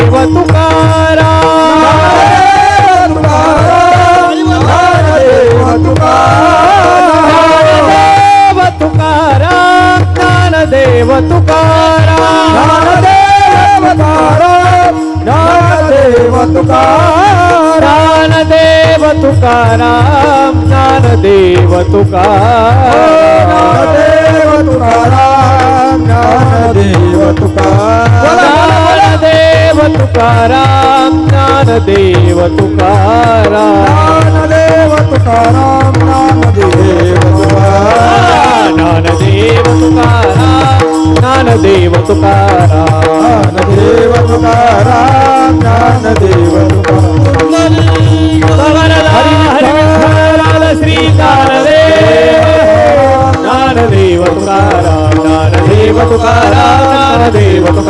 Dnyandev Tukaram Dnyandev Tukaram Dnyandev Tukaram Dnyandev Tukaram Dnyandev Tukaram Dnyandev Tukaram Dnyandev Tukaram Dnyandev Tukaram Dnyandev Tukaram Dnyandev Tukaram Dnyandev Tukaram Dnyandev Tukaram Dnyandev Tukaram Dnyandev Tukaram Dnyandev हरिविठ्ठल Shri Dnyandev Tukaram Dnyandev Tukaram Dnyandev Tukaram